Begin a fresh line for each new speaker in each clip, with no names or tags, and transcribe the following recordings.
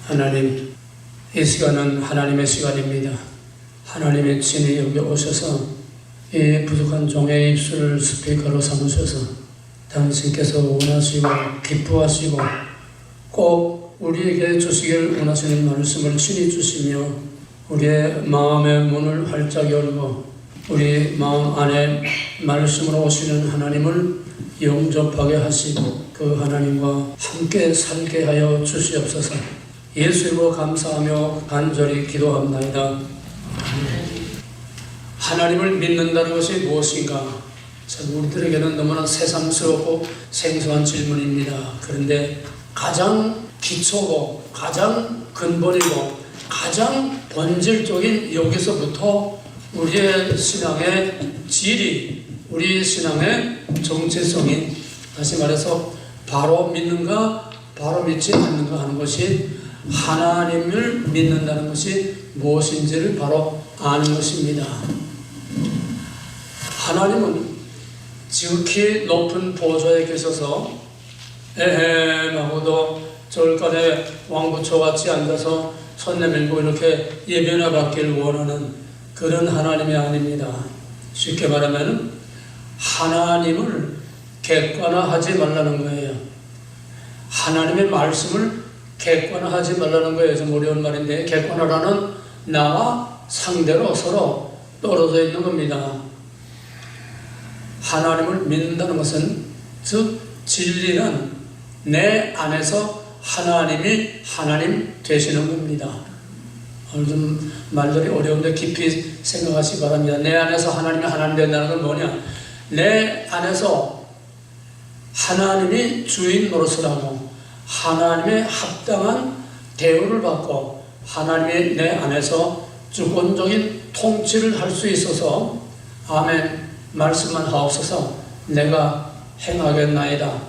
하나님, 이 시간은 하나님의 시간입니다. 하나님의 친히 여기 오셔서 이 부족한 종의 입술을 스피커로 삼으셔서 당신께서 원하시고 기뻐하시고 꼭 우리에게 주시기를 원하시는 말씀을 친히 주시며 우리의 마음의 문을 활짝 열고 우리 마음 안에 말씀으로 오시는 하나님을 영접하게 하시고 그 하나님과 함께 살게 하여 주시옵소서. 예수님으로 감사하며 간절히 기도합나이다. 하나님을 믿는다는 것이 무엇인가? 참 우리들에게는 너무나 새삼스럽고 생소한 질문입니다. 그런데 가장 기초고 가장 근본이고 가장 본질적인 여기서부터 우리의 신앙의 질이, 우리 신앙의 정체성이, 다시 말해서 바로 믿는가 바로 믿지 않는가 하는 것이 하나님을 믿는다는 것이 무엇인지를 바로 아는 것입니다. 하나님은 지극히 높은 보좌에 계셔서 에헴하고도 절간에 왕부처같이 앉아서 손 내밀고 이렇게 예배나 받기를 원하는 그런 하나님이 아닙니다. 쉽게 말하면 하나님을 객관화하지 말라는 거예요. 하나님의 말씀을 객관화하지 말라는 거예요. 좀 어려운 말인데, 객관화라는 나와 상대로 서로 떨어져 있는 겁니다. 하나님을 믿는다는 것은, 즉 진리는 내 안에서 하나님이 하나님 되시는 겁니다. 오늘 좀 말들이 어려운데 깊이 생각하시기 바랍니다. 내 안에서 하나님이 하나님 된다는 건 뭐냐? 내 안에서 하나님이 주인 노릇을 하고 하나님의 합당한 대우를 받고 하나님이 내 안에서 주권적인 통치를 할 수 있어서 아멘 말씀만 하옵소서 내가 행하겠나이다.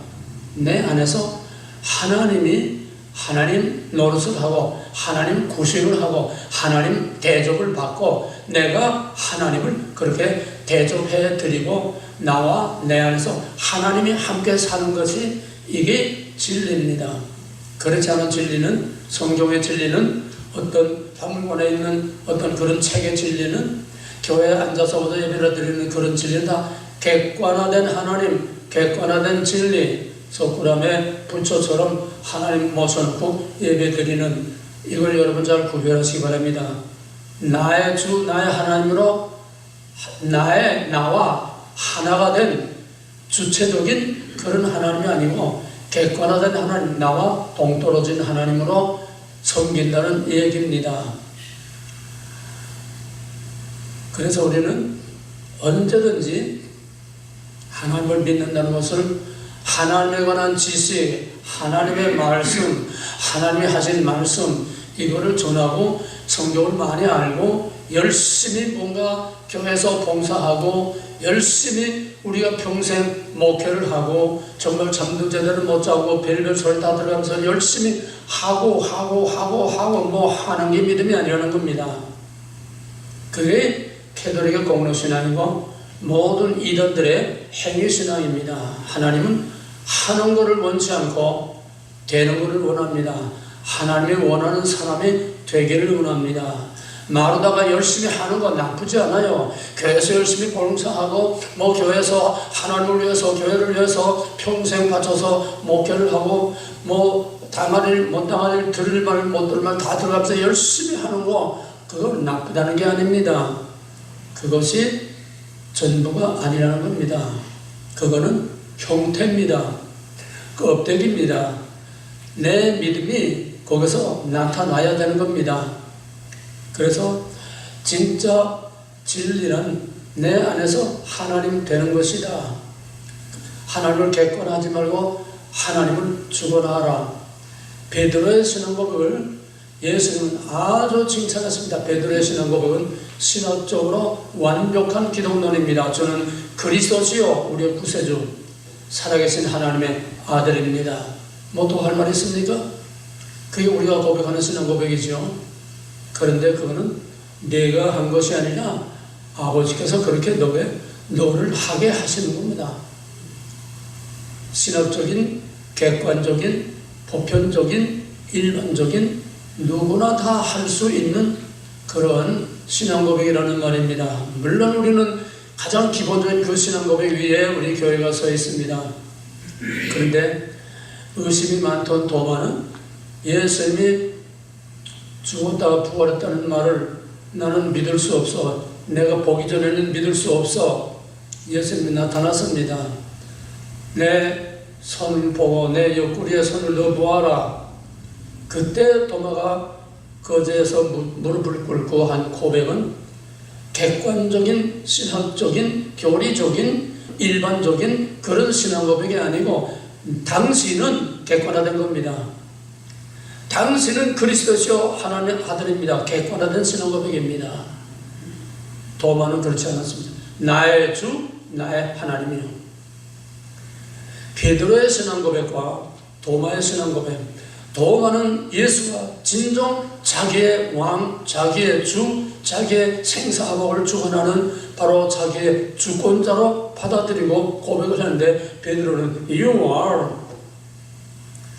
내 안에서 하나님이 하나님 노릇을 하고 하나님 구실을 하고 하나님 대접을 받고 내가 하나님을 그렇게 대접해 드리고 나와 내 안에서 하나님이 함께 사는 것이 이게 진리입니다. 그렇지 않은 진리는, 성경의 진리는, 어떤 박물관에 있는 어떤 그런 책의 진리는, 교회에 앉아서부터 예배를 드리는 그런 진리는 다 객관화된 하나님, 객관화된 진리, 석굴암의 부처처럼 하나님 모셔놓고 예배드리는, 이걸 여러분 잘 구별하시기 바랍니다. 나의 주, 나의 하나님으로 나와 하나가 된 주체적인 그런 하나님이 아니고 객관화된 하나님, 나와 동떨어진 하나님으로 섬긴다는 얘기입니다. 그래서 우리는 언제든지 하나님을 믿는다는 것을 하나님에 관한 지식, 하나님의 말씀, 하나님이 하신 말씀, 이거를 전하고 성경을 많이 알고 열심히 뭔가 교회에서 봉사하고 열심히 우리가 평생 목회를 하고 정말 잠도 제대로 못 자고 별별 소리 다 들어가면서 열심히 하고 뭐 하는 게 믿음이 아니라는 겁니다. 그게 캐톨릭의 공로신앙이고 모든 이단들의 행위신앙입니다. 하나님은 하는 것을 원치 않고 되는 것을 원합니다. 하나님이 원하는 사람이 되기를 원합니다. 마르다가 열심히 하는 건 나쁘지 않아요. 교회에서 열심히 봉사하고 뭐 교회에서 하나님을 위해서 교회를 위해서 평생 바쳐서 목회를 하고 뭐 당할 일 못 당할 일 들을 말 못 들을 말 다 들어가면서 열심히 하는 거, 그건 나쁘다는 게 아닙니다. 그것이 전부가 아니라는 겁니다. 그거는 형태입니다. 껍데기입니다. 내 믿음이 거기서 나타나야 되는 겁니다. 그래서 진짜 진리는 내 안에서 하나님 되는 것이다. 하나님을 객관하지 말고 하나님을 주관하라. 베드로의 신앙고백을 예수님은 아주 칭찬했습니다. 베드로의 신앙고백은 신학적으로 완벽한 기독론입니다. 저는 그리스도시요 우리의 구세주 살아계신 하나님의 아들입니다. 뭐 또 할 말 있습니까? 그게 우리가 고백하는 신앙고백이죠. 그런데 그거는 내가 한 것이 아니라 아버지께서 그렇게 너를 하게 하시는 겁니다. 신학적인, 객관적인, 보편적인, 일반적인 누구나 다 할 수 있는 그런 신앙 고백이라는 말입니다. 물론 우리는 가장 기본적인 그 신앙 고백 위에 우리 교회가 서 있습니다. 그런데 의심이 많던 도마는 예수님이 죽었다가 부활했다는 말을 나는 믿을 수 없어. 내가 보기 전에는 믿을 수 없어. 예수님이 나타났습니다. 내 손을 보고 내 옆구리에 손을 넣어보아라. 그때 도마가 거제에서 무릎을 꿇고 한 고백은 객관적인 신학적인 교리적인 일반적인 그런 신앙 고백이 아니고 당신은 객관화된 겁니다. 당신은 그리스도시요 하나님의 아들입니다. 객관화된 신앙 고백입니다. 도마는 그렇지 않았습니다. 나의 주, 나의 하나님이요. 베드로의 신앙 고백과 도마의 신앙 고백. 도마는 예수가 진정 자기의 왕, 자기의 주, 자기의 생사복을 주관하는 바로 자기의 주권자로 받아들이고 고백을 하는데 베드로는 You are.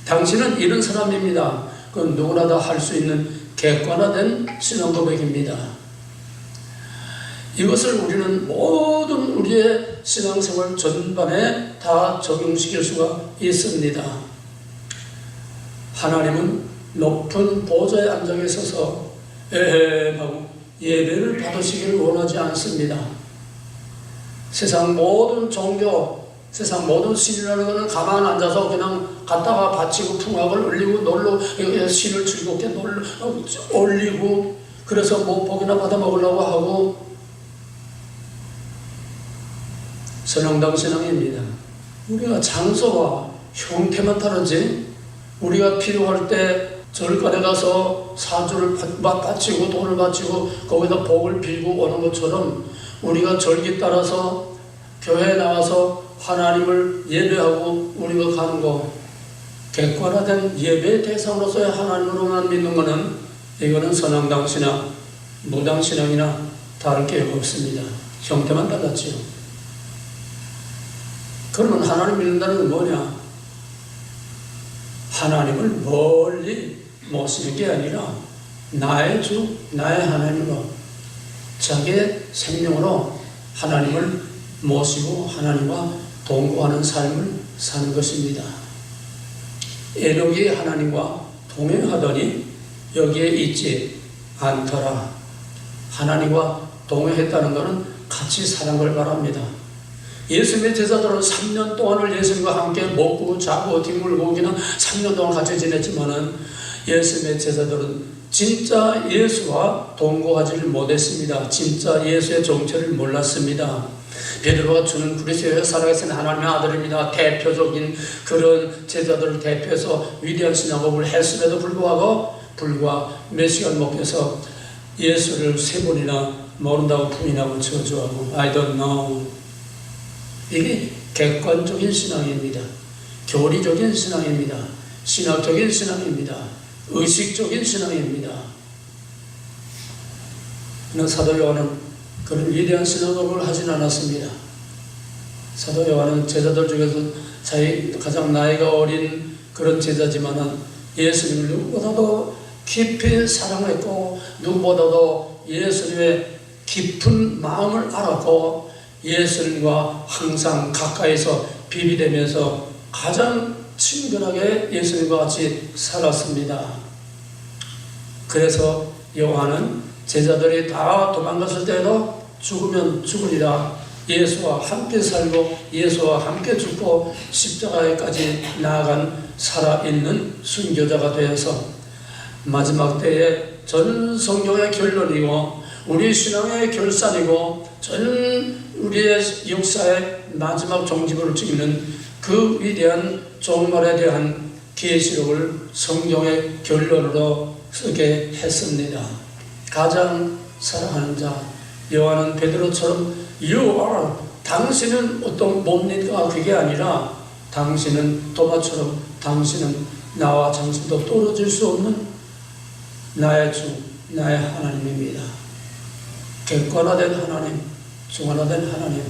당신은 이런 사람입니다. 그건 누구나 다 할 수 있는 객관화된 신앙 고백입니다. 이것을 우리는 모든 우리의 신앙생활 전반에 다 적용시킬 수가 있습니다. 하나님은 높은 보좌에 앉아 계셔서 에헴하고 예배를 받으시기를 원하지 않습니다. 세상 모든 종교, 세상 모든 신이라는 것은 가만 앉아서 그냥 갔다가 바치고 풍악을 올리고 놀러 신을 즐겁게 올리고 그래서 뭐 복이나 받아 먹으려고 하고 선영당 신앙입니다. 우리가 장소와 형태만 다르지 우리가 필요할 때 절간에 가서 사주를 바치고 돈을 바치고 거기다 복을 빌고 오는 것처럼 우리가 절기 따라서 교회에 나와서 하나님을 예배하고 우리가 가는 거 객관화된 예배의 대상으로서의 하나님으로만 믿는 것은 이거는 선왕당 신앙, 무당 신앙이나 다를 게 없습니다. 형태만 달랐지요. 그러면 하나님 믿는다는 건 뭐냐? 하나님을 멀리 모시는 게 아니라 나의 주, 나의 하나님으로 자기의 생명으로 하나님을 모시고 하나님과 동거하는 삶을 사는 것입니다. 에녹이 하나님과 동행하더니 여기에 있지 않더라. 하나님과 동행했다는 것은 같이 사는 걸 말합니다. 예수님의 제자들은 3년 동안을 예수님과 함께 먹고 자고 뒹굴고 그냥 3년 동안 같이 지냈지만은 예수님의 제자들은 진짜 예수와 동거하지를 못했습니다. 진짜 예수의 정체를 몰랐습니다. 베드로가 주는 그리스도의 살아계신 하나님의 아들입니다. 대표적인 그런 제자들을 대표해서 위대한 신앙고백을 했음에도 불구하고 불과 몇 시간 먹혀서 예수를 3번이나 모른다고 부인하고 저주하고 I don't know. 이게 객관적인 신앙입니다. 교리적인 신앙입니다. 신학적인 신앙입니다. 의식적인 신앙입니다. 그러나 사도 요한은 그런 위대한 신앙을 하진 않았습니다. 사도 요한은 제자들 중에서 자기 가장 나이가 어린 그런 제자지만은 예수님을 누구보다도 깊이 사랑했고 누구보다도 예수님의 깊은 마음을 알았고 예수님과 항상 가까이서 비비되면서 가장 친근하게 예수님과 같이 살았습니다. 그래서 요한은 제자들이 다 도망갔을 때도 죽으면 죽으리라 예수와 함께 살고 예수와 함께 죽고 십자가에까지 나아간 살아있는 순교자가 되어서 마지막 때에 전 성경의 결론이고 우리 신앙의 결산이고 전 우리의 역사의 마지막 종지부를 찍는 그 위대한 종말에 대한 계시록을 성경의 결론으로 쓰게 했습니다. 가장 사랑하는 자 요한은 베드로처럼 You are 당신은 어떤 뭡니까? 그게 아니라 당신은 도마처럼 당신은 나와 당신도 떨어질 수 없는 나의 주, 나의 하나님입니다. 객관화된 하나님, 중간화된 하나님.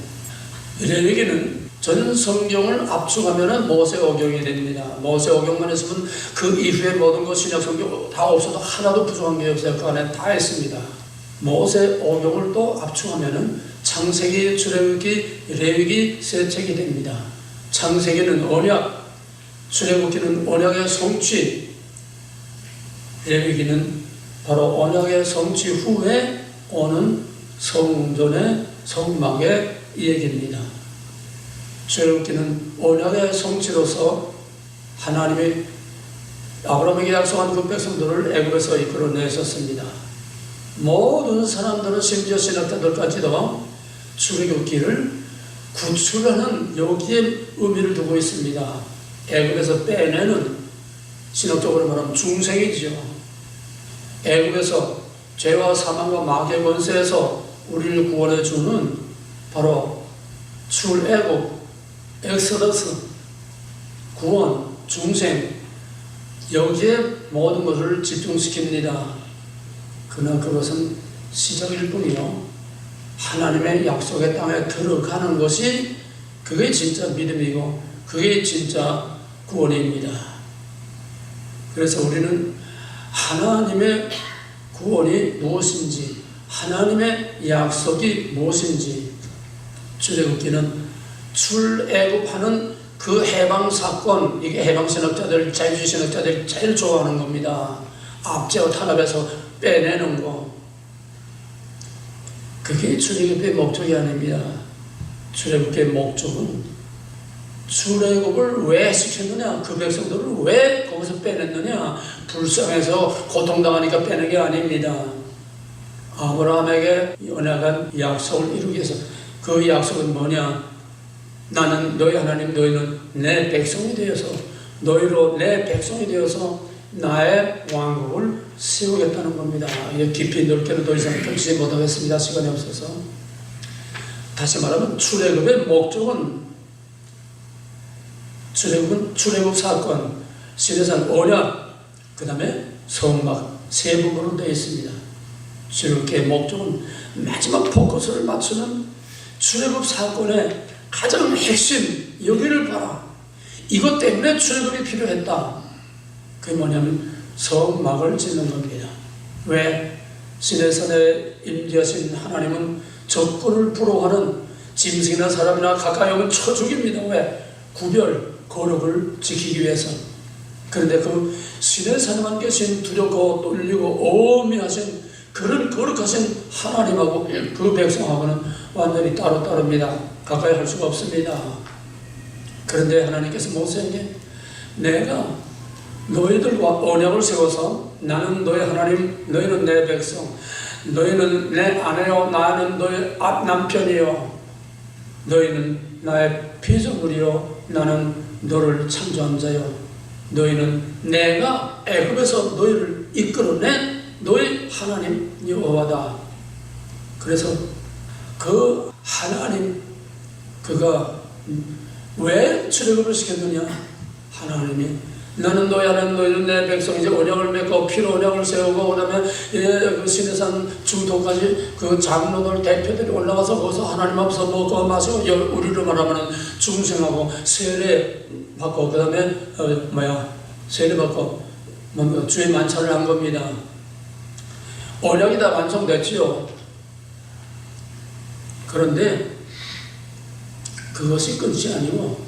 우리에게는 전 성경을 압축하면 모세오경이 됩니다. 모세오경만 했으면 그 이후에 모든 것 신약 성경 다 없어도 하나도 부족한 게 없어요. 그 안에 다 있습니다. 모세오경을 또 압축하면 창세기, 출애굽기, 레위기 세 책이 됩니다. 창세기는 언약, 출애굽기는 언약의 성취, 레위기는 바로 언약의 성취 후에 오는 성전의 성막의 얘기입니다. 출애굽기는 언약의 성취로서 하나님이 아브라함에게 약속한 그 백성들을 애굽에서 이끌어내셨습니다. 모든 사람들은 심지어 신학자들까지도 출애굽기를 구출하는 여기에 의미를 두고 있습니다. 애굽에서 빼내는, 신학적으로 말하면 중생이죠. 애굽에서 죄와 사망과 마귀의 권세에서 우리를 구원해 주는 바로 출애굽, 엑소더스, 구원, 중생, 여기에 모든 것을 집중시킵니다. 그러나 그것은 시작일 뿐이요, 하나님의 약속의 땅에 들어가는 것이 그게 진짜 믿음이고 그게 진짜 구원입니다. 그래서 우리는 하나님의 구원이 무엇인지, 하나님의 약속이 무엇인지, 출애굽기는 출애굽하는 그 해방 사건, 이게 해방 신학자들, 자유주의 신학자들이 제일 좋아하는 겁니다. 압제와 탄압에서 빼내는 거, 그게 출애굽의 목적이 아닙니다. 출애굽의 목적은 출애굽을 왜 시켰느냐, 그 백성들을 왜 거기서 빼냈느냐, 불쌍해서 고통당하니까 빼는 게 아닙니다. 아브라함에게 언약한 약속을 이루기 위해서. 그 약속은 뭐냐? 나는 너희 하나님, 너희는 내 백성이 되어서, 너희로 내 백성이 되어서 나의 왕국을 세우겠다는 겁니다. 이게 깊이 넓게는 더 이상 펼치지 못하겠습니다. 시간이 없어서. 다시 말하면 출애굽의 목적은, 출애굽 사건, 시내산 언약, 그 다음에 성막 세 부분으로 되어 있습니다. 출애굽의 목적은 마지막 포커스를 맞추는 출애굽 사건의 가장 핵심, 여기를 봐라. 이것 때문에 출애굽이 필요했다. 그게 뭐냐면 성막을 짓는 겁니다. 왜? 시내산에 임재하신 하나님은 적군을 부러워하는 짐승이나 사람이나 가까이 오면 쳐 죽입니다. 왜? 구별, 거룩을 지키기 위해서. 그런데 그 시내산에만 계신 두렵고 떨리고 오미하신 그런 거룩하신 하나님하고 그 백성하고는 완전히 따로따로입니다. 가까이 할 수가 없습니다. 그런데 하나님께서 모세에게 내가 너희들과 언약을 세워서 나는 너희 하나님, 너희는 내 백성, 너희는 내 아내요, 나는 너희 남편이요, 너희는 나의 피조물이요, 나는 너를 창조한 자요, 너희는 내가 애굽에서 너희를 이끌어낸 너희 하나님 여호와다. 그래서 그 하나님, 그가 왜 출애굽을 시켰느냐? 하나님이 나는 너희 하나님, 너희는 내 백성이지, 언약을 맺고 피로 언약을 세우고, 그 다음에 그 시내산 중토까지 그 장로들 대표들이 올라가서 거기서 하나님 앞에서 먹고 마시고, 우리로 말하면 중생하고 세례 받고, 그 다음에 세례 받고 주의 만찬을 한 겁니다. 언약이 다 완성됐지요. 그런데 그것이 끝이 아니고,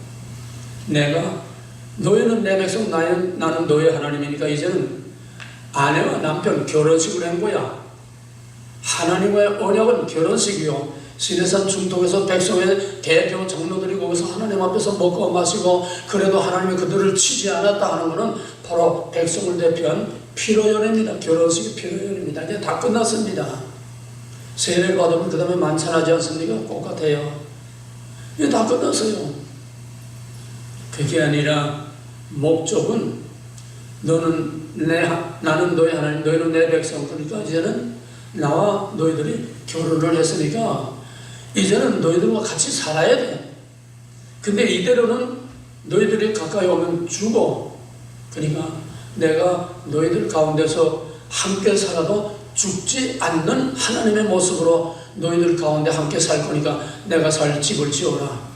내가 너희는 내 백성, 나는 너희 하나님이니까 이제는 아내와 남편 결혼식을 한 거야. 하나님과의 언약은 결혼식이요. 시내산 중동에서 백성의 대표 장로들이 거기서 하나님 앞에서 먹고 마시고, 그래도 하나님이 그들을 치지 않았다 하는 것은 바로 백성을 대표한 피로연회입니다. 결혼식이 피로연회입니다. 이제 다 끝났습니다. 세례를 받으면 그 다음에 만찬하지 않습니까? 똑같아요. 이제 다 끝났어요. 그게 아니라 목적은 나는 너희 하나님, 너희는 내 백성. 그러니까 이제는 나와 너희들이 결혼을 했으니까 이제는 너희들과 같이 살아야 돼. 근데 이대로는 너희들이 가까이 오면 죽어. 그러니까 내가 너희들 가운데서 함께 살아도 죽지 않는 하나님의 모습으로 너희들 가운데 함께 살 거니까 내가 살 집을 지어라.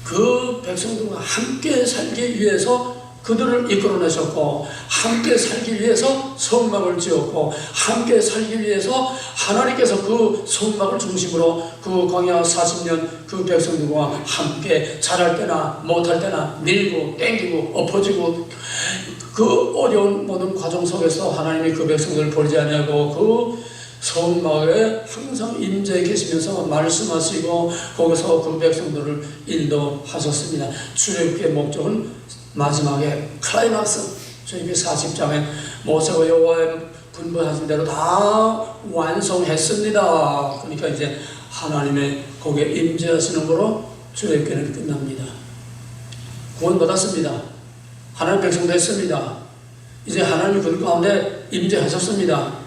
그 백성들과 함께 살기 위해서 그들을 이끌어내셨고, 함께 살기 위해서 성막을 지었고, 함께 살기 위해서 하나님께서 그 성막을 중심으로 그 광야 40년 그 백성들과 함께 잘할 때나 못할 때나 밀고 땡기고 엎어지고 그 어려운 모든 과정 속에서 하나님이 그 백성들을 버리지 아니하고 그 성막에 항상 임재해 계시면서 말씀하시고 거기서 그 백성들을 인도하셨습니다. 출애굽의 목적은 마지막에 클라이막스, 출애굽기 40장에 모세가 여호와의 분부하신 대로 다 완성했습니다. 그러니까 이제 하나님의 거기에 임재하시는 거로 출애굽기는 끝납니다. 구원받았습니다. 하나님 백성 됐습니다. 이제 하나님이 그들 가운데 임재하셨습니다.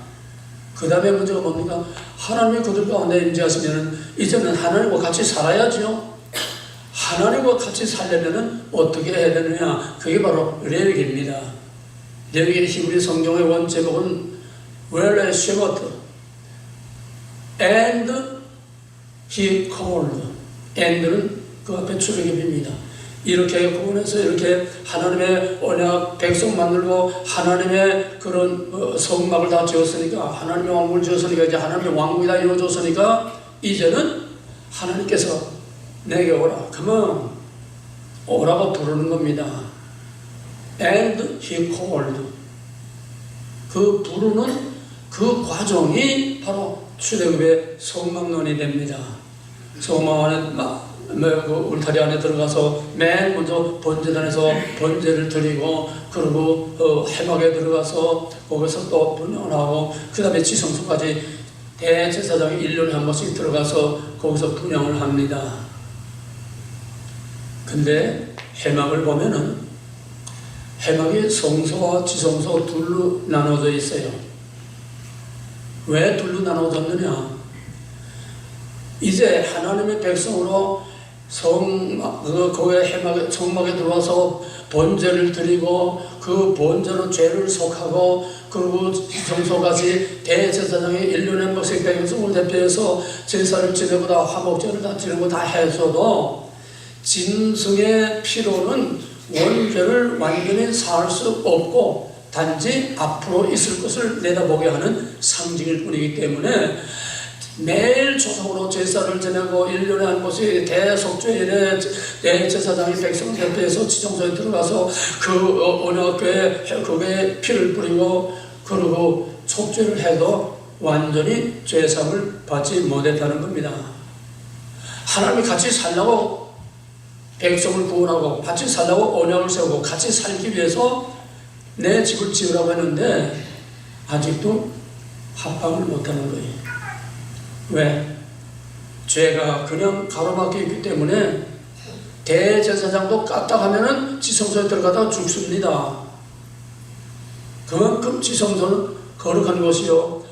그 다음에 문제가 뭡니까? 하나님이 그들 가운데 임재하시면 이제는 하나님과 같이 살아야죠. 하나님과 같이 살려면 어떻게 해야 되느냐? 그게 바로 레위기입니다. 레위기 히브리 성경의 원제목은 Well as shepherd and he called. and는 그 앞에 출애굽입니다. 이렇게 구원해서 이렇게 하나님의 언약 백성 만들고 하나님의 그런 성막을 다 지었으니까, 하나님의 왕국을 지었으니까, 이제 하나님의 왕국이 다 이루어졌으니까 이제는 하나님께서 내게 오라, 그러면 오라고 부르는 겁니다. And he called. 그 부르는 그 과정이 바로 출애굽의 성막론이 됩니다. 성막 안에 그 울타리 안에 들어가서 맨 먼저 번제단에서 번제를 드리고, 그리고 회막에 들어가서 거기서 또 분향을 하고, 그 다음에 지성소까지 대제사장이 1년에 한 번씩 들어가서 거기서 분향을 합니다. 근데 회막을 보면은 회막이 성소와 지성소 둘로 나눠져 있어요. 왜 둘로 나눠졌느냐? 이제 하나님의 백성으로 거기에 해막에, 성막에 들어와서 번제를 드리고 그 번제로 죄를 속하고, 그리고 성소까지 대제사장이 1년에 한 번씩 백성을 대표해서 제사를 지내고 다 화목제를 다 지내고 다 해서도 짐승의 피로는 원죄를 완전히 살 수 없고 단지 앞으로 있을 것을 내다보게 하는 상징일 뿐이기 때문에 매일 조성으로 제사를 지내고 1년에 한 번씩 대속죄일에 대제사장이 백성을 대표해서 지성소에 들어가서 그 언약궤에 그게 피를 뿌리고, 그리고 속죄를 해도 완전히 죄상을 받지 못했다는 겁니다. 하나님이 같이 살라고 백성을 구원하고 같이 살라고 언약을 세우고 같이 살기 위해서 내 집을 지으라고 했는데 아직도 합방을 못하는 거예요. 왜? 죄가 그냥 가로막혀 있기 때문에 대제사장도 까딱하면은 지성소에 들어가다 죽습니다. 그만큼 지성소는 거룩한 곳이요,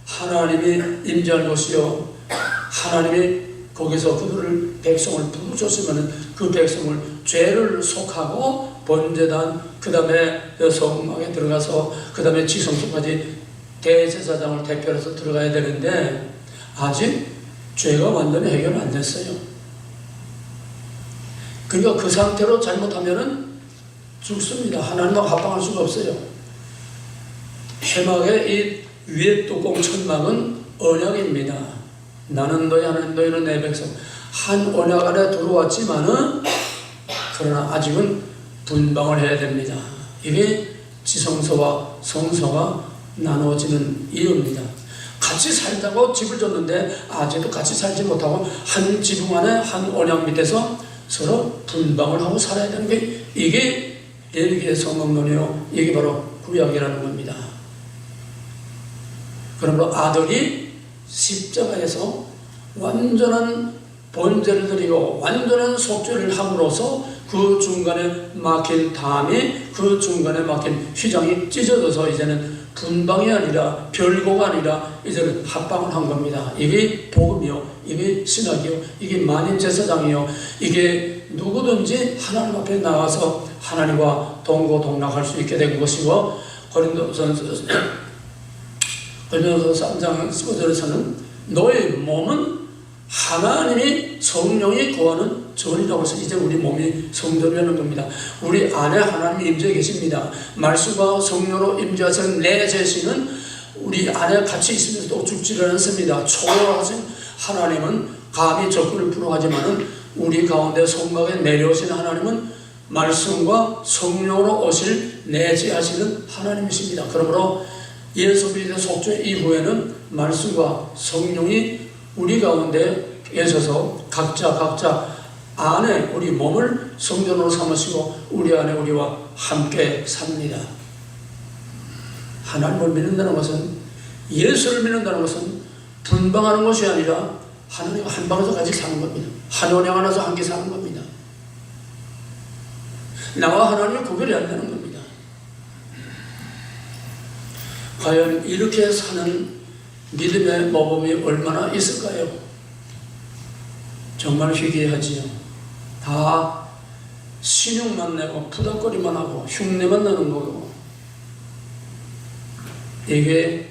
하나님이 임재할 곳이요, 하나님이 거기서 그들을 백성을 부르셨으면 그 백성을 죄를 속하고 번제단, 그 다음에 성막에 들어가서 그 다음에 지성소까지 대제사장을 대표해서 들어가야 되는데 아직 죄가 완전히 해결 안 됐어요. 그러니까 그 상태로 잘못하면은 죽습니다. 하나님과 합방할 수가 없어요. 회막의 이 위에 뚜껑 천막은 언약입니다. 나는 너희, 하나님 너희는 내 백성. 한 언약 안에 들어왔지만은 그러나 아직은 분방을 해야 됩니다. 이게 지성소와 성소가 나누어지는 이유입니다. 같이 살자고 집을 줬는데 아직도 같이 살지 못하고 한 지붕 안에 한 언약 밑에서 서로 분방을 하고 살아야 되는 게 이게 레위기의 성막론이요, 이게 바로 구약이라는 겁니다. 그러므로 아들이 십자가에서 완전한 번제를 드리고 완전한 속죄를 함으로써 그 중간에 막힌 담이, 그 중간에 막힌 휘장이 찢어져서 이제는 분방이 아니라 별거가 아니라 이제는 합방을 한 겁니다. 이게 복음이요, 이게 신학이요, 이게 만인제사장이요, 이게 누구든지 하나님 앞에 나가서 하나님과 동고동락할 수 있게 된 것이고, 고린도서 3장 15절에서는 너의 몸은 하나님이 성령이 거하는 전이라고 해서 이제 우리 몸이 성전이라는 겁니다. 우리 안에 하나님이 임재 계십니다. 말씀과 성령으로 임재하신 내 자신은 우리 안에 같이 있으면서도 죽지를 않습니다. 초월하신 하나님은 감히 적군을 불허하지만은 우리 가운데 성막에 내려오신 하나님은 말씀과 성령으로 오실 내재하시는 하나님이십니다. 그러므로 예수 그리스도의 속죄 이후에는 말씀과 성령이 우리 가운데 계셔서 각자 안에 우리 몸을 성전으로 삼으시고 우리 안에 우리와 함께 삽니다. 하나님을 믿는다는 것은, 예수를 믿는다는 것은 분방하는 것이 아니라 하나님과 한 방에서 같이 사는 겁니다. 한 원에 안에서 함께 사는 겁니다. 나와 하나님의 구별이 안 되는 겁니다. 과연 이렇게 사는 믿음의 모범이 얼마나 있을까요? 정말 희귀하지요. 다 신용만 내고 푸덕거리만 하고 흉내만 나는 거고, 이게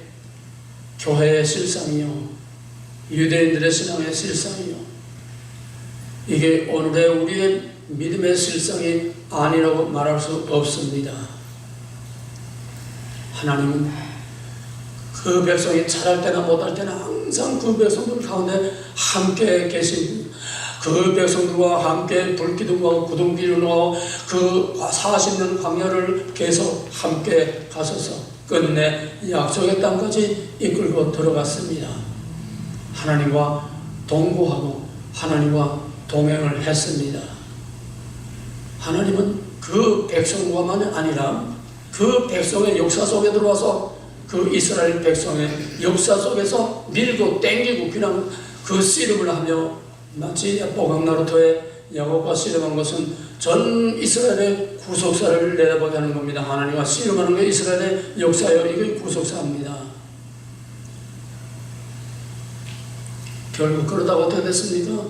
교회의 실상이요, 유대인들의 신앙의 실상이요, 이게 오늘의 우리의 믿음의 실상이 아니라고 말할 수 없습니다. 하나님은 그 백성이 잘할 때나 못할 때나 항상 그 백성들 가운데 함께 계신, 그 백성들과 함께 불기둥과 구둥기둥과 그 40년 광야를 계속 함께 가셔서 끝내 약속의 땅까지 이끌고 들어갔습니다. 하나님과 동거하고 하나님과 동행을 했습니다. 하나님은 그 백성과만 아니라 그 백성의 역사 속에 들어와서 그 이스라엘 백성의 역사 속에서 밀고 땡기고 그냥 그 씨름을 하며, 마치 보강나루토의 야곱과 씨름한 것은 전 이스라엘의 구속사를 내다보게 하는 겁니다. 하나님과 씨름하는 게 이스라엘의 역사예요. 이게 구속사입니다. 결국 그러다가 어떻게 됐습니까?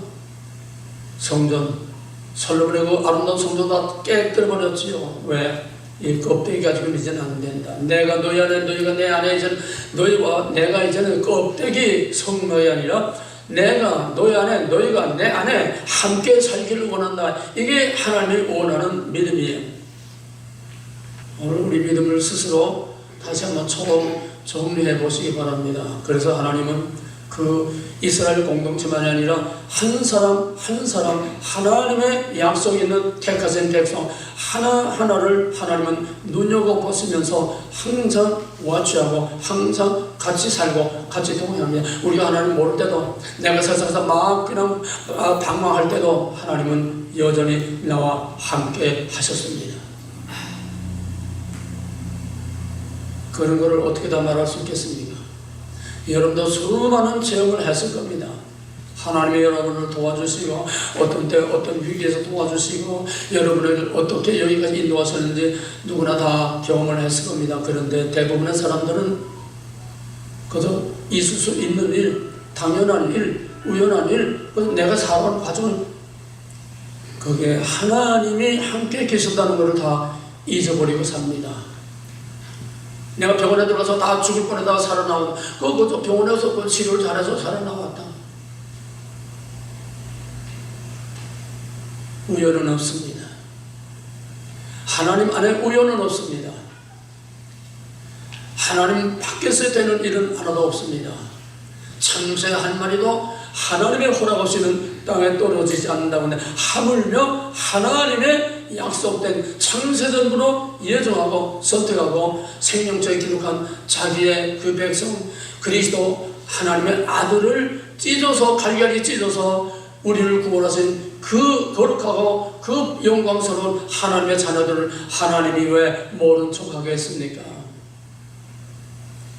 성전, 솔로몬의 그 아름다운 성전 다 깨뜨려버렸지요. 왜? 이 껍데기 가지고는 이제는 안 된다. 내가 너희 안에, 너희가 내 안에, 이제는 너희와 내가 이제는 껍데기 성막이 아니라 내가 너희 안에, 너희가 내 안에 함께 살기를 원한다. 이게 하나님이 원하는 믿음이에요. 오늘 우리 믿음을 스스로 다시 한번 처음 정리해 보시기 바랍니다. 그래서 하나님은 그 이스라엘 공동체만이 아니라 한 사람 한 사람 하나님의 약속 있는 택하신 백성 하나하나를 하나님은 눈여겨보시면서 항상 와치하고 항상 같이 살고 같이 동행합니다. 우리가 하나님 모를 때도, 내가 세상에서 막 그냥 방황할 때도 하나님은 여전히 나와 함께 하셨습니다. 그런 것을 어떻게 다 말할 수 있겠습니까? 여러분도 수많은 체험을 했을 겁니다. 하나님이 여러분을 도와주시고, 어떤 때 어떤 위기에서 도와주시고, 여러분을 어떻게 여기까지 인도하셨는지 누구나 다 경험을 했을 겁니다. 그런데 대부분의 사람들은 그저 있을 수 있는 일, 당연한 일, 우연한 일, 내가 살아온 과정을, 그게 하나님이 함께 계신다는 것을 다 잊어버리고 삽니다. 내가 병원에 들어가서 다 죽을 뻔하다가 살아나오고, 그 병원에서 그 치료를 잘해서 살아나왔다. 우연은 없습니다. 하나님 안에 우연은 없습니다. 하나님 밖에서 되는 일은 하나도 없습니다. 참새 한 마리도 하나님의 허락 없이는 땅에 떨어지지 않는다고 하는데, 하물며 하나님의 약속된 창세전부로 예정하고 선택하고 생명처에 기록한 자기의 그 백성 그리스도 하나님의 아들을 찢어서, 갈갈이 찢어서 우리를 구원하신 그 거룩하고 그 영광스러운 하나님의 자녀들을 하나님이 왜 모른 척하게 했습니까?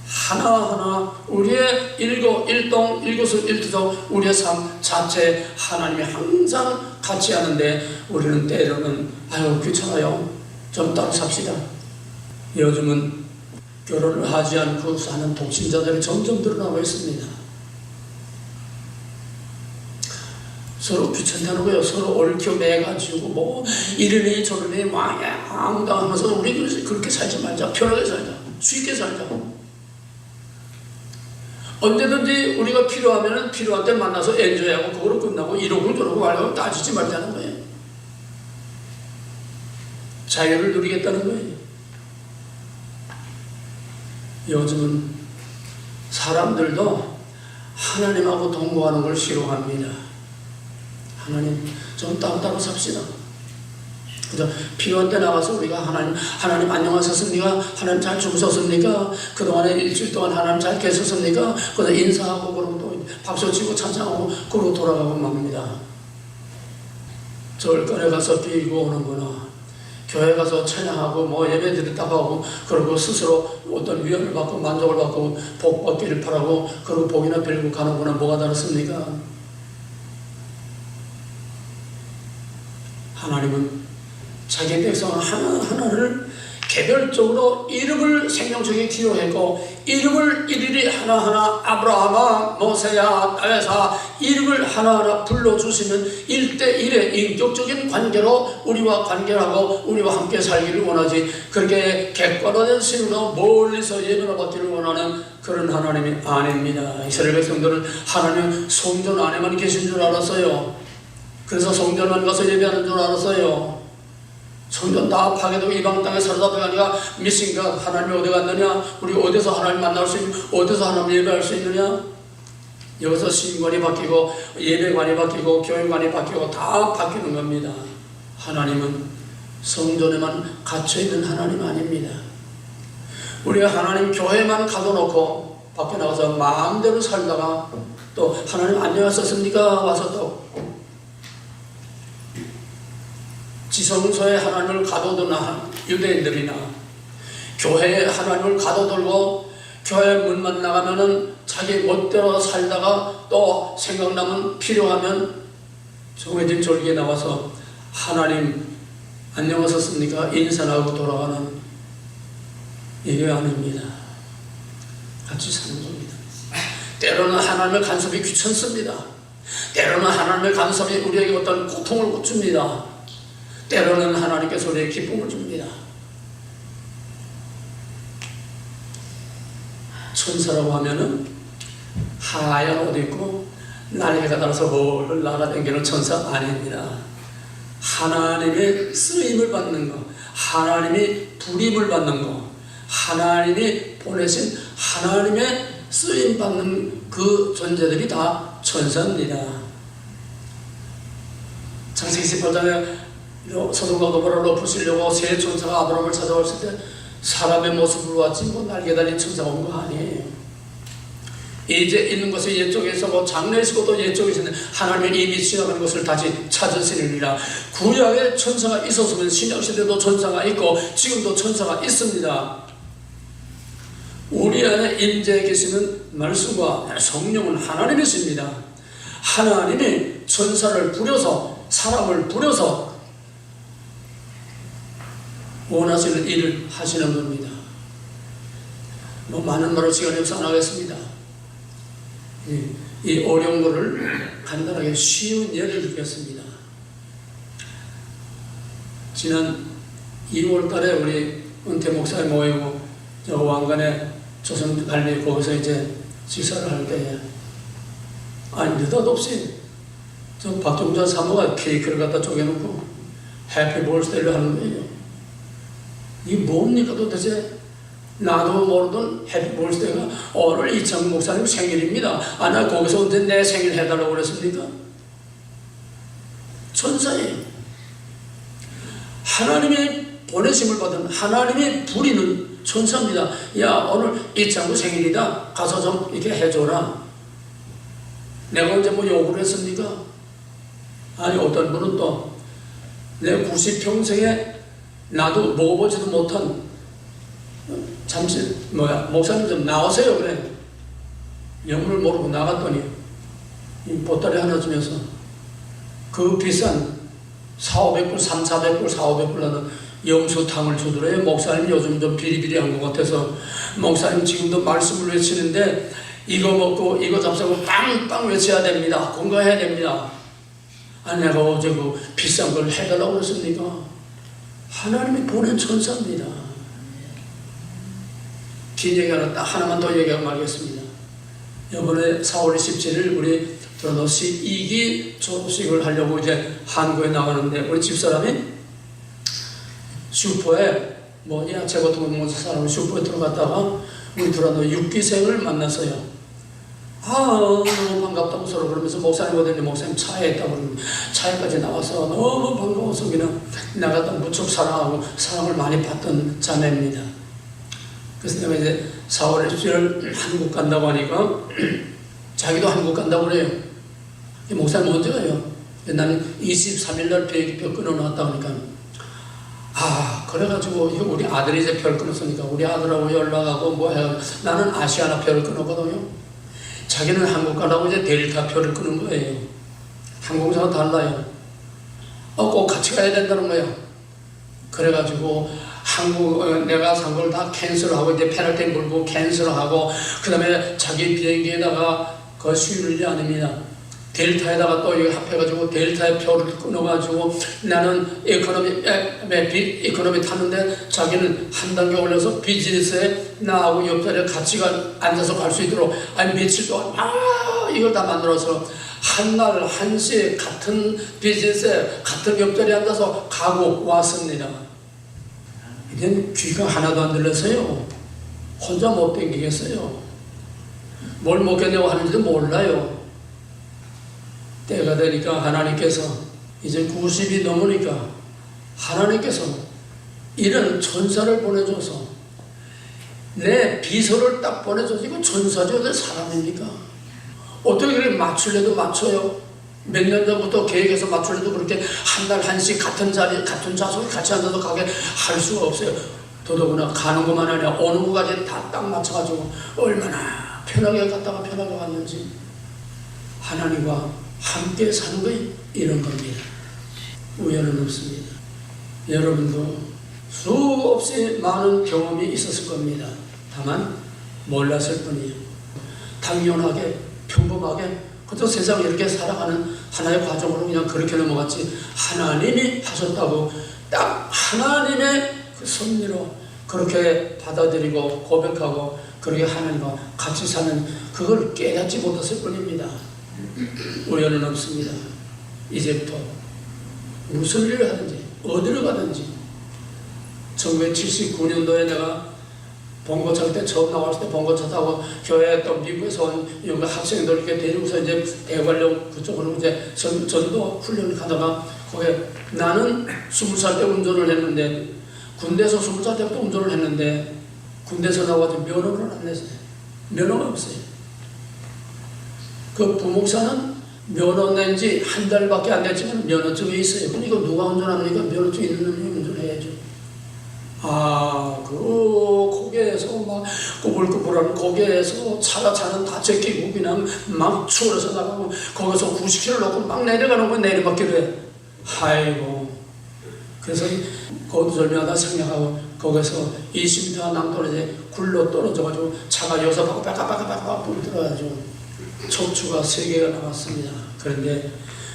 하나하나 우리의 일동, 일거수, 일투족, 우리의 삶 자체 하나님이 항상 같이 하는데, 우리는 때로는 아유 귀찮아요, 좀 따로 삽시다. 요즘은 결혼을 하지 않고 사는 독신자들이 점점 늘어나고 있습니다. 서로 귀찮다는 거예요. 서로 얽혀 매가지고 뭐 이러니 저러니 망당하면서 우리 그렇게 살지 말자. 편하게 살자. 쉽게 살자. 언제든지 우리가 필요하면 필요한 때 만나서 엔조이하고 그거로 끝나고 이러고 저러고 하려고 따지지 말자는 거예요. 자유를 누리겠다는 거예요. 요즘은 사람들도 하나님하고 동거하는 걸 싫어합니다. 하나님 좀 따로따로 삽시다. 그죠? 필요한 때 나가서 우리가 하나님 안녕하셨습니까? 하나님 잘 주무셨습니까? 그동안에 일주일 동안 하나님 잘 계셨습니까? 그래서 인사하고 그러고 또 박수 치고 찬양하고 그러고 돌아가고 맙니다. 절간에 가서 빌고 오는구나. 교회 가서 찬양하고 뭐 예배 드렸다고 하고 그리고 스스로 어떤 위안을 받고 만족을 받고 복 받기를 바라고 그리고 복이나 빌고 가는구나. 뭐가 다르습니까? 하나님은 자기 백성 하나하나를 개별적으로 이름을 생명적인 기록했고 이름을 일일이 하나하나 아브라함아 모세야 다윗아 이름을 하나하나 불러주시는 1대1의 인격적인 관계로 우리와 관계하고 우리와 함께 살기를 원하지 그렇게 객관화된 신으로 멀리서 예배를 받기를 원하는 그런 하나님이 아닙니다. 이스라엘 백성들은 하나님 성전 안에만 계신 줄 알았어요. 그래서 성전만 가서 예배하는 줄 알았어요. 성전 다 파괴되고 이방 땅에 사로잡혀가니까 미신가 하나님이 어디 갔느냐? 우리 어디서 하나님 만날 수 있는 어디서 하나님 예배할 수 있느냐? 여기서 신관이 바뀌고 예배관이 바뀌고 교회관이 바뀌고 다 바뀌는 겁니다. 하나님은 성전에만 갇혀있는 하나님 아닙니다. 우리가 하나님 교회만 가둬놓고 밖에 나가서 마음대로 살다가 또 하나님 안녕하셨습니까? 와서 또 지성소에 하나님을 가둬둔 유대인들이나 교회에 하나님을 가둬들고 교회 문만 나가면은 자기 멋대로 살다가 또 생각나면 필요하면 정해진 절기에 나와서 하나님 안녕하셨습니까? 인사하고 돌아가는 이게 아닙니다. 같이 사는 겁니다. 때로는 하나님의 간섭이 귀찮습니다. 때로는 하나님의 간섭이 우리에게 어떤 고통을 줍니다. 때로는 하나님께서 우리에게 기쁨을 줍니다. 천사라고 하면은 하얀 옷 입고 날개가 달아서 뭘 날아다니는 천사 아닙니다. 하나님의 쓰임을 받는 거, 하나님이 불임을 받는 거, 하나님이 보내신 하나님의 쓰임 받는 그 존재들이 다 천사입니다. 창세기 18장에 소돔과 고모라를 엎으시려고 세 천사가 아브라함을 찾아왔을 때 사람의 모습으로 왔지 뭐 날개 달린 천사가 온 거 아니에요. 이제 있는 것을 옛적에서 뭐 장래에서도 또 옛적에서 하나님의 이미 지나가는 것을 다시 찾으시느니라. 구약에 천사가 있었으면 신약시대도 천사가 있고 지금도 천사가 있습니다. 우리 안에 임재해 계시는 말씀과 성령은 하나님이십니다. 하나님이 천사를 부려서 사람을 부려서 원하시는 일을 하시는 겁니다. 뭐 많은 말을 시간이 없어 안 하겠습니다. 이 어려운 거를 간단하게 쉬운 예를 들겠습니다. 지난 2월 달에 우리 은퇴 목사에 모이고 저 왕관에 조선관리 거기서 이제 지사를 할 때에 아니 느닷없이 저 박종자 사모가 케이크를 갖다 쪼개놓고 해피 볼스데이를 하는 거예요. 이게 뭡니까 도대체? 나도 모르던 해피 볼스데이가 오늘 이창훈 목사님 생일입니다. 아, 나 거기서 언제 내 생일 해달라고 그랬습니까? 천사예요. 하나님의 보내심을 받은 하나님의 부리는 천사입니다. 야, 오늘 이창훈 생일이다. 가서 좀 이렇게 해줘라. 내가 언제 뭐 요구를 했습니까? 아니, 어떤 분은 또 내 90평생에 나도 먹어보지도 못한 잠시 목사님 좀 나오세요 그래. 영문을 모르고 나갔더니 이 보따리 하나 주면서 그 비싼 4,500불, 3,400불, 4,500불 하는 염소탕을 주더래요. 목사님 요즘 좀 비리비리한 것 같아서 목사님 지금도 말씀을 외치는데 이거 먹고 이거 잡수고 빵빵 외쳐야 됩니다. 건강해야 됩니다. 아니 내가 어제 그 비싼 걸 해달라고 그랬습니까? 하나님이 보낸 천사입니다. 긴 얘기 하나만 더 얘기하고 말겠습니다. 이번에 4월 27일 우리 드러너시 2기 졸업식을 하려고 이제 한국에 나가는데, 우리 집사람이 슈퍼에 뭐 야채 같은 거 먹는 사람을 슈퍼에 들어갔다가 우리 드러너 6기생을 만났어요. 너무 반갑다고 서로 그러면서 목사님 어디니, 목사님 차에 있다고 그러면 차에까지 나와서 너무 반가워서 그냥 나갔다 무척 사랑하고 사랑을 많이 받던 자매입니다. 그래서 내가 이제 4월 27일 한국 간다고 하니까 자기도 한국 간다고 그래요. 목사님 언제 가요? 나는 23일날 비행기표 끊어놨다 그러니까, 그래가지고 우리 아들이 이제 별 끊었으니까 우리 아들하고 연락하고 뭐 해야, 나는 아시아나 표를 끊었거든요. 자기는 한국 가려고 이제 델타 표를 끊은 거예요. 항공사가 달라요. 꼭 같이 가야 된다는 거야. 그래가지고 내가 산 걸 다 캔슬하고 이제 페널티 물고 캔슬하고, 그 다음에 자기 비행기에다가 그 수유를 아닙니다. 델타에다가 또 이거 합해가지고 델타의 표를 끊어가지고, 나는 이코노미 탔는데 자기는 한 단계 올려서 비즈니스에 나하고 옆자리에 같이 앉아서 갈 수 있도록 며칠 동안 이걸 다 만들어서 한날 한시에 같은 비즈니스에 같은 옆자리에 앉아서 가고 왔습니다. 이젠 귀가 하나도 안 들려서요, 혼자 못 댕기겠어요. 뭘 먹겠냐고 하는지도 몰라요. 때가 되니까 하나님께서 이제 90이 넘으니까 하나님께서 이런 천사를 보내줘서 내 비서를 딱 보내줘서, 이거 천사죠, 어디 사람입니까? 어떻게 그렇게 맞추려도 맞춰요? 몇 년 전부터 계획해서 맞추려도 그렇게 한 달 한씩 같은 자리 같은 좌석에 같이 앉아서 가게 할 수가 없어요. 더더구나 가는 것만 아니라 오는 것까지 다 딱 맞춰가지고 얼마나 편하게 갔다가 편하게 왔는지. 하나님과 함께 사는 거 이런 겁니다. 우연은 없습니다. 여러분도 수없이 많은 경험이 있었을 겁니다. 다만 몰랐을 뿐이에요. 당연하게 평범하게 그저 세상을 이렇게 살아가는 하나의 과정으로 그냥 그렇게 넘어갔지, 하나님이 하셨다고 딱 하나님의 그 섭리로 그렇게 받아들이고 고백하고 그렇게 하나님과 같이 사는 그걸 깨닫지 못했을 뿐입니다. 우연은 없습니다. 이제부터 무슨 일을 하든지 어디를 가든지. 1979년도에 내가 봉고차 때 처음 나왔을 때 봉고차 타고 교회 또 미국에서 온 여기 학생들 이렇게 데리고서 이제 대관령 그쪽으로 이제 전도 훈련을 가다가, 거기에 나는 20살 때 운전을 했는데, 군대에서 20살 때부터 운전을 했는데 군대에서 나와서 면허를 안 냈어요. 면허가 없어요. 그 부목사는 면허 낸 지 한 달밖에 안 됐지만 면허증이 있어요. 그러니까 누가 운전하니까 면허증 있는 놈이 운전해야죠. 거기에서 막 꾸불꾸불하는 거기에서 차는 다 제끼고 그냥 막 추월해서 나가고, 거기서 90km 놓고 막 내려가는 거 내리막길로 해. 아이고. 그래서 거두절미하다 생략하고 거기서 20m 남떨어져 굴러 떨어져가지고 차가 여기서 하고 빠까빠까빠까 불들어가지고 척추가 3개가 나왔습니다. 그런데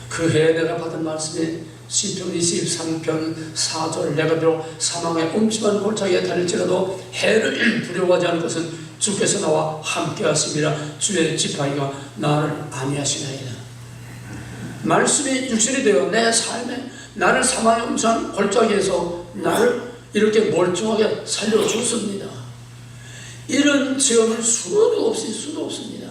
그 해에 내가 받은 말씀이 시편 23편 4절, 내가 비록 사망의 음침한 골짜기에 달릴지라도 해를 두려워하지 않을 것은 주께서 나와 함께 하심이라. 주의 지팡이가 나를 안위하시나이다. 말씀이 육신이 되어 내 삶에 나를 사망의 음침한 골짜기에서 나를 이렇게 멀쩡하게 살려줬습니다. 이런 체험을 수도 없습니다.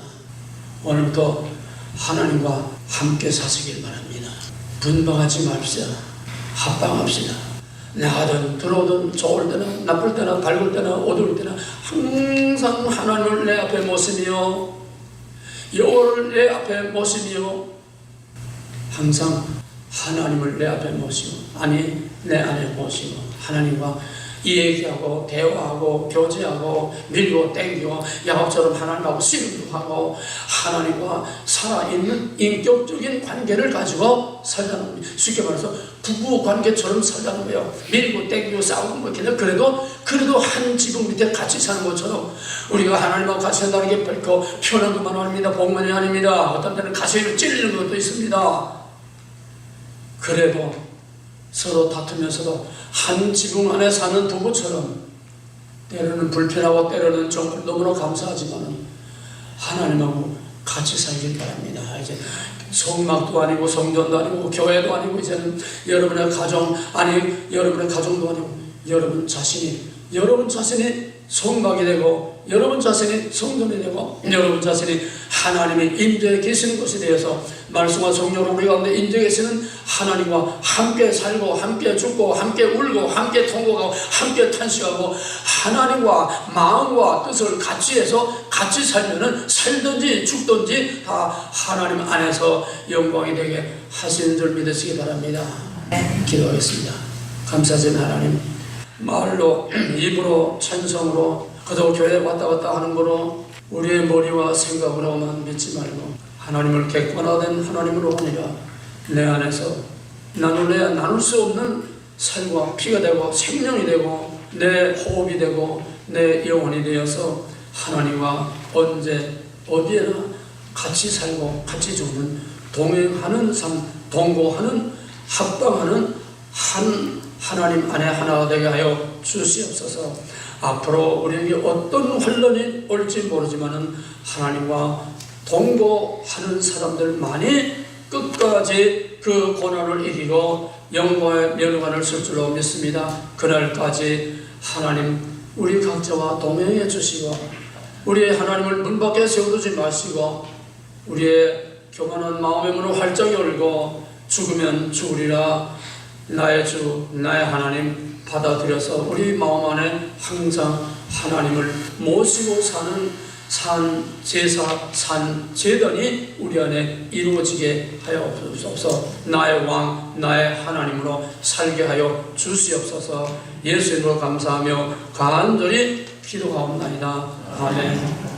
오늘부터 하나님과 함께 사시길 바랍니다. 분방하지 맙시다. 합방합시다. 나가든 들어오든 좋을 때나 나쁠 때나 밝을 때나 어두울 때나 항상 하나님을 내 앞에 모시며 여호와를 내 앞에 모시며 항상 하나님을 내 앞에 모시고 내 안에 모시고 하나님과 얘기하고 대화하고 교제하고 밀고 땡기고 야곱처럼 하나님하고 씨름도 하고 하나님과 살아있는 인격적인 관계를 가지고 살자는 겁니다. 쉽게 말해서 부부 관계처럼 살자는 거예요. 밀고 땡기고 싸우고 뭐 그래도 한 지붕 밑에 같이 사는 것처럼 우리가 하나님하고 같이 산다는 게 결코 편한 것만 아닙니다. 복만이 아닙니다. 어떤 때는 가슴이 찔리는 것도 있습니다. 그래도 서로 다투면서도 한 지붕 안에 사는 부부처럼 때로는 불편하고 때로는 좀 너무나 감사하지만 하나님하고 같이 살길 바랍니다. 이제 성막도 아니고 성전도 아니고 교회도 아니고 이제는 여러분의 가정 아니 여러분의 가정도 아니고 여러분 자신이 성막이 되고 여러분 자신이 성전이 되고 여러분 자신이 하나님의 임재에 계시는 것이 되어서 말씀과 성령으로 우리 가운데 임재에 계시는 하나님과 함께 살고 함께 죽고 함께 울고 함께 통곡하고 함께 탄식하고 하나님과 마음과 뜻을 같이 해서 같이 살면은 살든지 죽든지 다 하나님 안에서 영광이 되게 하시는 줄 믿으시기 바랍니다. 기도하겠습니다. 감사하신 하나님, 말로 입으로 찬성으로 그저 교회 왔다 갔다 하는 거로 우리의 머리와 생각으로만 믿지 말고 하나님을 객관화된 하나님으로 아니라 내 안에서 나눌래야 나눌 수 없는 살과 피가 되고 생명이 되고 내 호흡이 되고 내 영혼이 되어서 하나님과 언제 어디에나 같이 살고 같이 죽는 동행하는 삶, 동거하는 합방하는 한 하나님 안에 하나가 되게 하여 주시옵소서. 앞으로 우리에게 어떤 환란이 올지 모르지만은 하나님과 동거하는 사람들만이 끝까지 그 고난을 이기고 영광의 면류관을 쓸 줄로 믿습니다. 그날까지 하나님 우리 각자와 동행해 주시고 우리의 하나님을 문 밖에 세워두지 마시고 우리의 교만한 마음의 문을 활짝 열고 죽으면 죽으리라 나의 주 나의 하나님 받아들여서 우리 마음 안에 항상 하나님을 모시고 사는 산 제사, 산 제단이 우리 안에 이루어지게 하여 주옵소서. 나의 왕, 나의 하나님으로 살게 하여 주시옵소서. 예수 이름으로 감사하며 간절히 기도하옵나이다. 아멘.